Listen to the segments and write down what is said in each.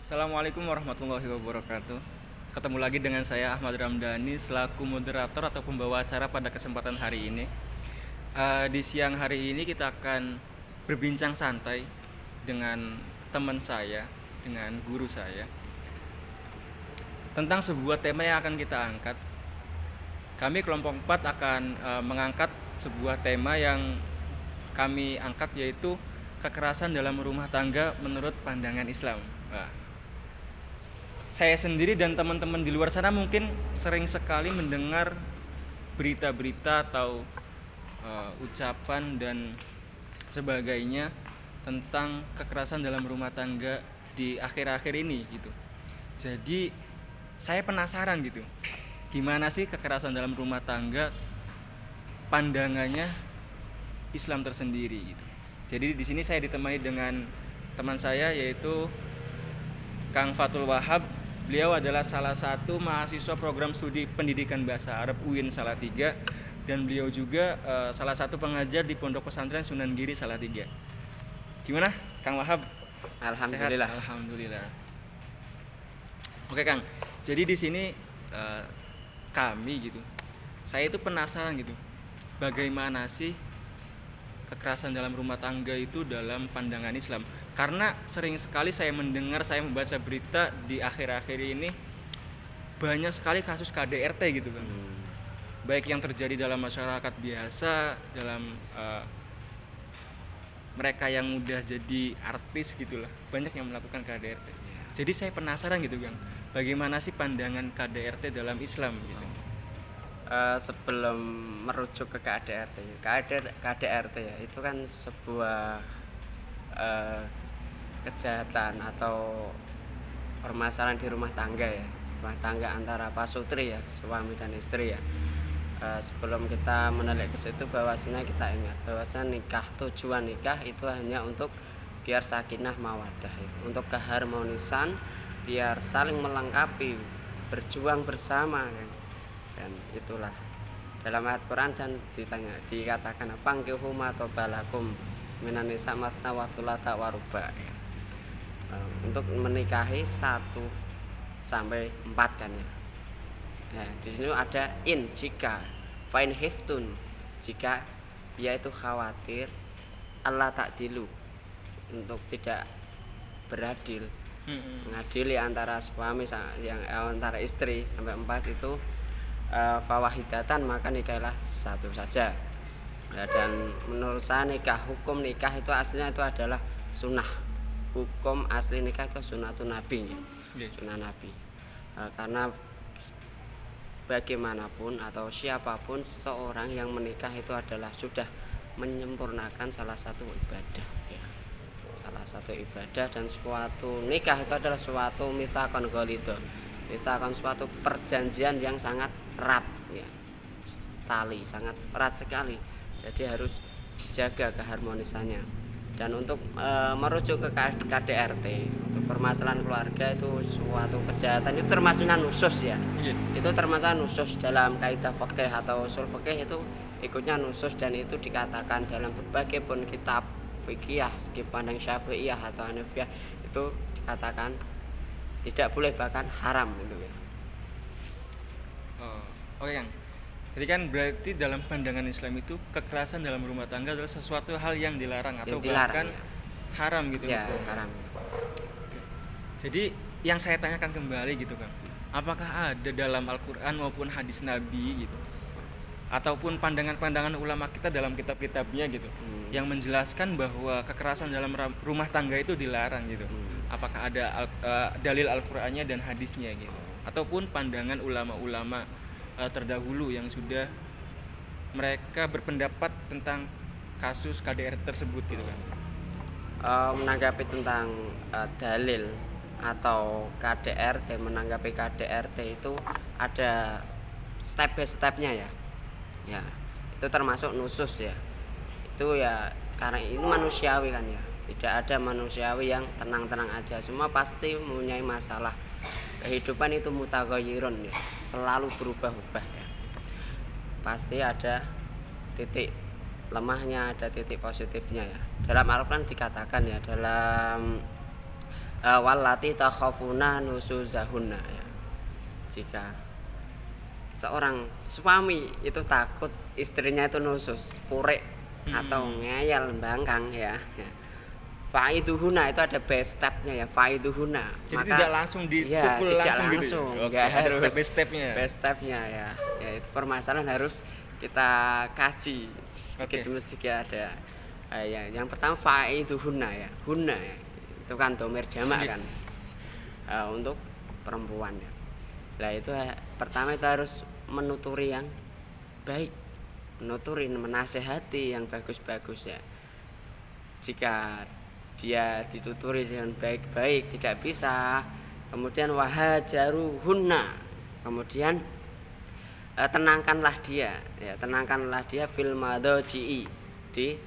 Assalamualaikum warahmatullahi wabarakatuh. Ketemu lagi dengan saya Ahmad Ramdhani selaku moderator atau pembawa acara pada kesempatan hari ini. Di siang hari ini kita akan berbincang santai dengan teman saya, dengan guru saya, tentang sebuah tema yang akan kita angkat. Kami kelompok 4 akan mengangkat sebuah tema yang kami angkat, yaitu kekerasan dalam rumah tangga menurut pandangan Islam. Saya sendiri dan teman-teman di luar sana mungkin sering sekali mendengar berita-berita atau ucapan dan sebagainya tentang kekerasan dalam rumah tangga di akhir-akhir ini gitu. Jadi saya penasaran gitu, gimana sih kekerasan dalam rumah tangga pandangannya Islam tersendiri gitu. Jadi di sini saya ditemani dengan teman saya, yaitu Kang Fatul Wahab. Beliau adalah salah satu mahasiswa program studi pendidikan bahasa Arab UIN Salatiga, dan beliau juga salah satu pengajar di Pondok Pesantren Sunan Giri Salatiga. Gimana, Kang Wahab? Alhamdulillah. Sehat? Alhamdulillah. Oke, Kang. Jadi di sini kami gitu, saya itu penasaran gitu, bagaimana sih kekerasan dalam rumah tangga itu dalam pandangan Islam. Karena sering sekali saya mendengar, saya membaca berita di akhir-akhir ini, banyak sekali kasus KDRT gitu kan. Baik yang terjadi dalam masyarakat biasa, dalam mereka yang udah jadi artis gitulah, banyak yang melakukan KDRT. Jadi saya penasaran gitu Kang, bagaimana sih pandangan KDRT dalam Islam gitu. Sebelum merujuk ke KDRT ya, itu kan sebuah kejahatan atau permasalahan di rumah tangga ya, rumah tangga antara pasutri ya, suami dan istri ya. Sebelum kita menelik ke situ, bahwasanya kita ingat bahwasanya tujuan nikah itu hanya untuk biar sakinah mawaddah ya, untuk keharmonisan, biar saling melengkapi, berjuang bersama kan. Dan itulah dalam ayat Quran dan dikatakan fangkihu ma tabalakum minan nisa matna wa thulatha wa ruba ya. Untuk menikahi 1 sampai 4 kan ya. Nah, di sini ada jika fa'in hiftun, jika yaitu khawatir Allah ta'dilu, untuk tidak beradil, mengadili antara suami yang antara istri sampai 4 itu fawahidatan, maka nikahlah 1 saja. Dan menurut saya hukum nikah itu aslinya itu adalah sunnah. Hukum asli nikah itu sunnatun nabi, sunnah nabi. Karena bagaimanapun atau siapapun seorang yang menikah itu adalah sudah menyempurnakan salah satu ibadah ya. Salah satu ibadah, dan suatu nikah itu adalah suatu mitsaqan ghalidha. Mitsaqan suatu perjanjian yang sangat erat ya. Tali sangat erat sekali. Jadi harus dijaga keharmonisannya. Dan untuk merujuk ke KDRT, untuk permasalahan keluarga itu suatu kejahatan, itu termasuknya nusus ya. Itu termasuk nusus dalam kaidah fikih atau usul fikih, itu ikutnya nusus, dan itu dikatakan dalam berbagai pun kitab fikih, segi pandang Syafi'iyah atau Hanafiyah, itu dikatakan tidak boleh, bahkan haram itu ya. Oke Kang. Jadi kan berarti dalam pandangan Islam itu kekerasan dalam rumah tangga adalah sesuatu hal yang dilarang atau bahkan ya. Haram gitu Ya, loh. haram. Jadi yang saya tanyakan kembali gitu Kang, apakah ada dalam Al-Quran maupun hadis Nabi gitu, ataupun pandangan-pandangan ulama kita dalam kitab-kitabnya gitu, yang menjelaskan bahwa kekerasan dalam rumah tangga itu dilarang gitu. Apakah ada dalil Al-Qur'annya dan hadisnya gitu, ataupun pandangan ulama-ulama terdahulu yang sudah mereka berpendapat tentang kasus KDRT tersebut gitu kan. Menanggapi tentang dalil atau KDRT, menanggapi KDRT itu ada step by stepnya ya. Ya, itu termasuk nusus ya. Itu ya karena ini manusiawi kan ya. Tidak ada manusiawi yang tenang-tenang aja. Semua pasti mempunyai masalah. Kehidupan itu mutaghayyirun ya, selalu berubah-ubah ya. Pasti ada titik lemahnya, ada titik positifnya ya. Dalam Al-Quran dikatakan ya, dalam wallati takhafuna nusuzahunna ya. Jika seorang suami itu takut istrinya itu nusus, purik atau ngeyel bangkang ya. Faiduhuna itu ada base stepnya ya, faiduhuna. Jadi tidak langsung dipukul tidak langsung gitu. langsung. Oke, Nggak ada harus step by stepnya. Base stepnya ya. Ya itu permasalahan harus kita kaji sedikit Oke. demi sedikit ada. Ya, yang pertama faiduhuna ya, huna ya. Itu kan domir jamak kan. Untuk perempuan ya. Nah itu pertama itu harus menuturi yang baik, menuturin, menasehati yang bagus-bagus ya. Jika dia dituturi dengan baik-baik tidak bisa, kemudian wahajaruhunna, kemudian tenangkanlah dia ya, tenangkanlah dia fil madaji'i, di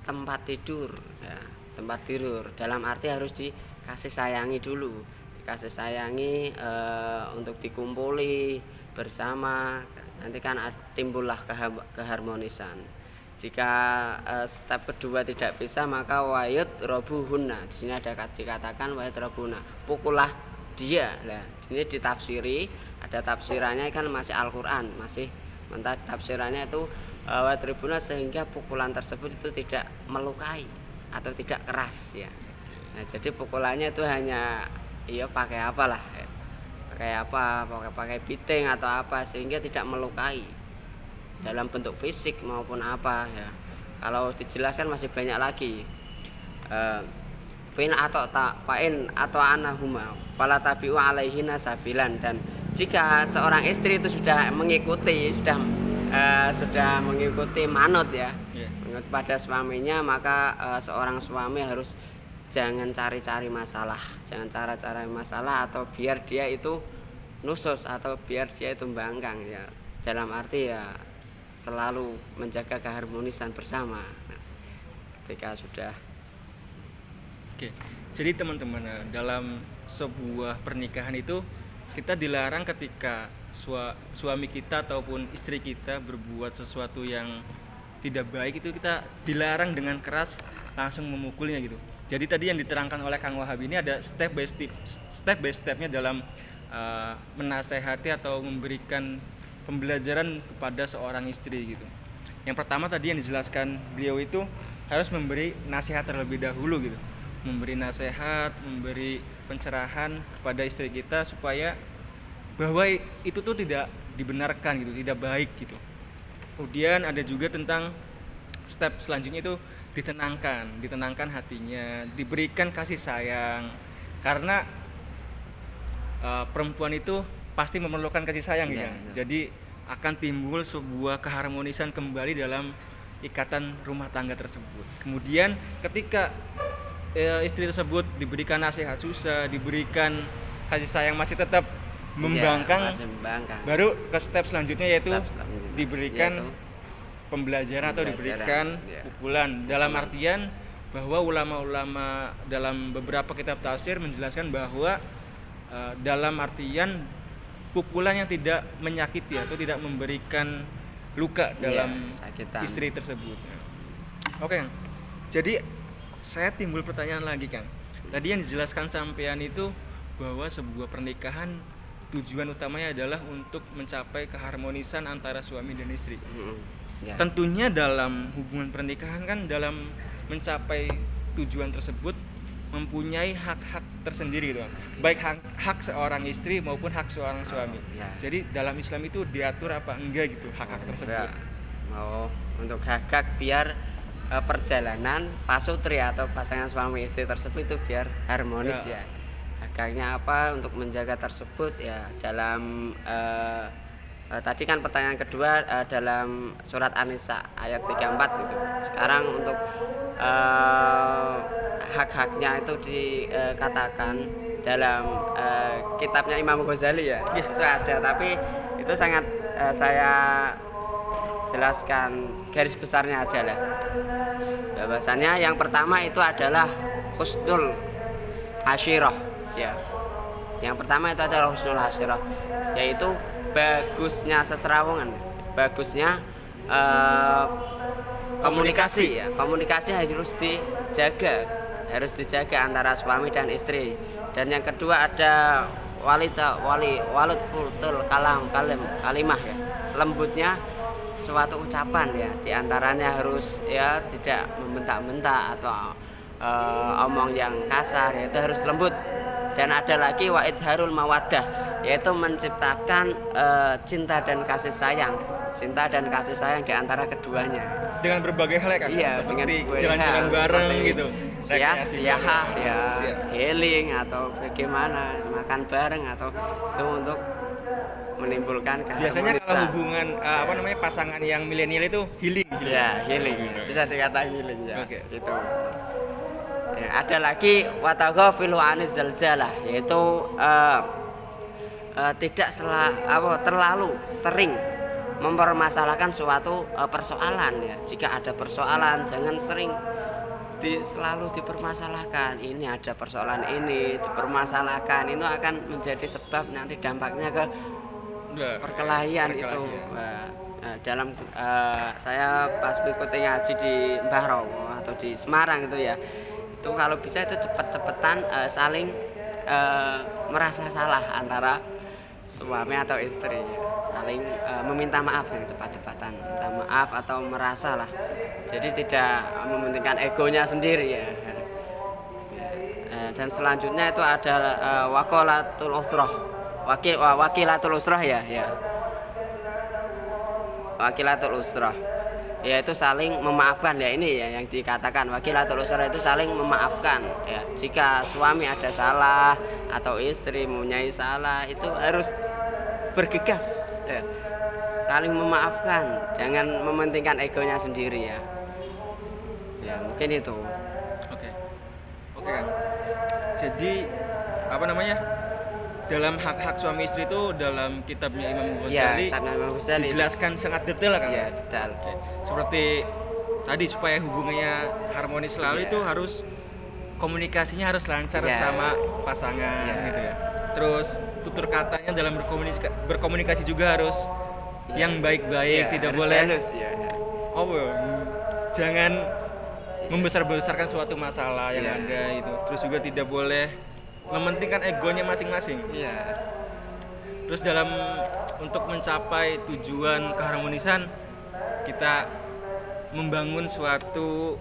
tempat tidur ya, tempat tidur dalam arti harus dikasih sayangi dulu, dikasih sayangi untuk dikumpuli bersama, nanti kan timbullah keharmonisan. Jika step kedua tidak bisa maka wayut robuhunna, di sini ada dikatakan wayut robuhunna, pukullah dia. Nah ini ditafsiri, ada tafsirannya kan masih Al-Quran, masih mentah tafsirannya itu wayut robuhunna sehingga pukulan tersebut itu tidak melukai atau tidak keras ya. Nah jadi pukulannya itu hanya iya pakai apalah ya. pakai biting atau apa sehingga tidak melukai dalam bentuk fisik maupun apa ya. Kalau dijelaskan masih banyak lagi. Fin atau anahuma fala tabi'u alaihina sabilan, dan jika seorang istri itu sudah mengikuti manut ya, mengikuti pada suaminya, maka seorang suami harus jangan cari-cari masalah, atau biar dia itu nusus atau biar dia itu bangkang ya. Dalam arti ya selalu menjaga keharmonisan bersama. Nah, ketika sudah. Oke. Jadi teman-teman, dalam sebuah pernikahan itu kita dilarang ketika suami kita ataupun istri kita berbuat sesuatu yang tidak baik, itu kita dilarang dengan keras langsung memukulnya gitu. Jadi tadi yang diterangkan oleh Kang Wahab ini ada step by stepnya dalam menasehati atau memberikan pembelajaran kepada seorang istri gitu. Yang pertama tadi yang dijelaskan beliau itu harus memberi nasihat terlebih dahulu gitu. Memberi nasihat, memberi pencerahan kepada istri kita supaya bahwa itu tuh tidak dibenarkan gitu, tidak baik gitu. Kemudian ada juga tentang step selanjutnya itu ditenangkan hatinya, diberikan kasih sayang, karena perempuan itu pasti memerlukan kasih sayang gitu. Jadi akan timbul sebuah keharmonisan kembali dalam ikatan rumah tangga tersebut. Kemudian ketika istri tersebut diberikan nasihat susah, diberikan kasih sayang masih tetap membangkang, baru ke step selanjutnya yaitu diberikan pembelajaran atau diberikan pukulan. Dalam artian bahwa ulama-ulama dalam beberapa kitab tafsir menjelaskan bahwa dalam artian pukulan yang tidak menyakiti atau tidak memberikan luka dalam istri tersebut. Oke, Kang. Jadi saya timbul pertanyaan lagi, Kang. Tadi yang dijelaskan sampean itu bahwa sebuah pernikahan tujuan utamanya adalah untuk mencapai keharmonisan antara suami dan istri. Tentunya dalam hubungan pernikahan kan dalam mencapai tujuan tersebut mempunyai hak-hak tersendiri gitu, baik hak seorang istri maupun hak seorang suami. Jadi dalam Islam itu diatur apa enggak gitu hak-hak tersebut? Mau untuk hak-hak biar perjalanan pasutri atau pasangan suami istri tersebut itu biar harmonis ya. Hak-haknya apa untuk menjaga tersebut ya dalam tadi kan pertanyaan kedua dalam surat An-Nisa ayat 34 gitu. Sekarang untuk hak-haknya itu dikatakan dalam kitabnya Imam Ghazali ya. Itu ada, tapi itu sangat saya jelaskan garis besarnya aja lah. Bahwasannya yang pertama itu adalah husnul asyirah ya. Yang pertama itu adalah husnul asyirah, yaitu bagusnya seserawungan, bagusnya komunikasi ya. Komunikasi harus dijaga, harus dijaga antara suami dan istri. Dan yang kedua ada walidul kalimah ya, lembutnya suatu ucapan ya, diantaranya harus ya tidak membentak-bentak atau omong yang kasar ya, itu harus lembut. Dan ada lagi wa'idharul mawaddah, yaitu menciptakan cinta dan kasih sayang di antara keduanya. Dengan berbagai hal ya kan, Iya, seperti dengan jalan-jalan bareng seperti gitu, siah ya, Siap. healing atau bagaimana, makan bareng atau itu untuk menimbulkan Biasanya kalau keharmonisan. hubungan pasangan yang milenial itu healing. Ya, healing. Bisa dikatakan healing ya. Oke. Itu. Ya, ada lagi wataghafilu aniz zalzalah, yaitu tidak terlalu sering mempermasalahkan suatu persoalan ya. Jika ada persoalan jangan sering selalu dipermasalahkan. Ini ada persoalan ini dipermasalahkan, itu akan menjadi sebab nanti dampaknya ke perkelahian itu. Dalam saya pas mengikuti ngaji di Mbah Rowo atau di Semarang itu ya, itu kalau bisa itu cepet-cepetan saling merasa salah antara suami atau istri, saling meminta maaf yang cepat-cepatan, minta maaf atau merasa lah, jadi tidak mementingkan egonya sendiri ya. Dan selanjutnya itu ada wakilatul usrah ya, wakilatul usrah, yaitu saling memaafkan ya. Ini ya yang dikatakan wakilatul usrah, itu saling memaafkan ya. Jika suami ada salah atau istri mempunyai salah, itu harus bergegas ya. Saling memaafkan, jangan mementingkan egonya sendiri ya. Ya mungkin itu. Oke kan. Jadi dalam hak-hak suami istri itu dalam kitabnya Imam Ghazali, dijelaskan sangat detail kan? Ya, detail. Oke. Seperti tadi, supaya hubungannya harmonis selalu itu harus komunikasinya harus lancar sama pasangan gitu ya. Terus tutur katanya dalam berkomunikasi juga harus yang baik-baik, tidak boleh halus ya. Jangan membesar-besarkan suatu masalah yang ada itu. Terus juga tidak boleh mementingkan egonya masing-masing. Iya. Terus untuk mencapai tujuan keharmonisan, kita membangun suatu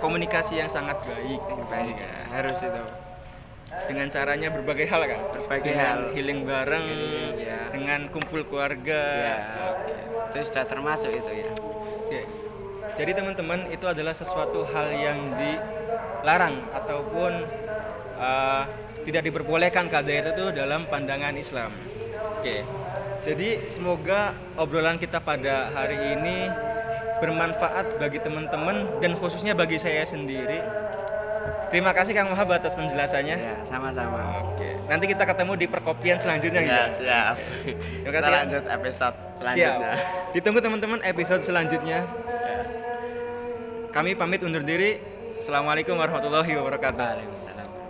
komunikasi yang sangat baik. Harus itu. Dengan caranya berbagai hal kan? Berbagai dengan hal. Healing bareng, dengan kumpul keluarga. Oke. Itu sudah termasuk itu ya. Oke. Jadi teman-teman, itu adalah sesuatu hal yang dilarang ataupun tidak diperbolehkan KDRT itu dalam pandangan Islam. Oke. Jadi semoga obrolan kita pada hari ini bermanfaat bagi teman-teman dan khususnya bagi saya sendiri. Terima kasih Kang Wahab atas penjelasannya. Ya, sama-sama. Oke. Nanti kita ketemu di perkopian selanjutnya. Ya, siap. Terima kasih. Kita lanjut episode selanjutnya. Siap. Ditunggu teman-teman episode selanjutnya. Kami pamit undur diri. Assalamualaikum warahmatullahi wabarakatuh. Waalaikumsalam.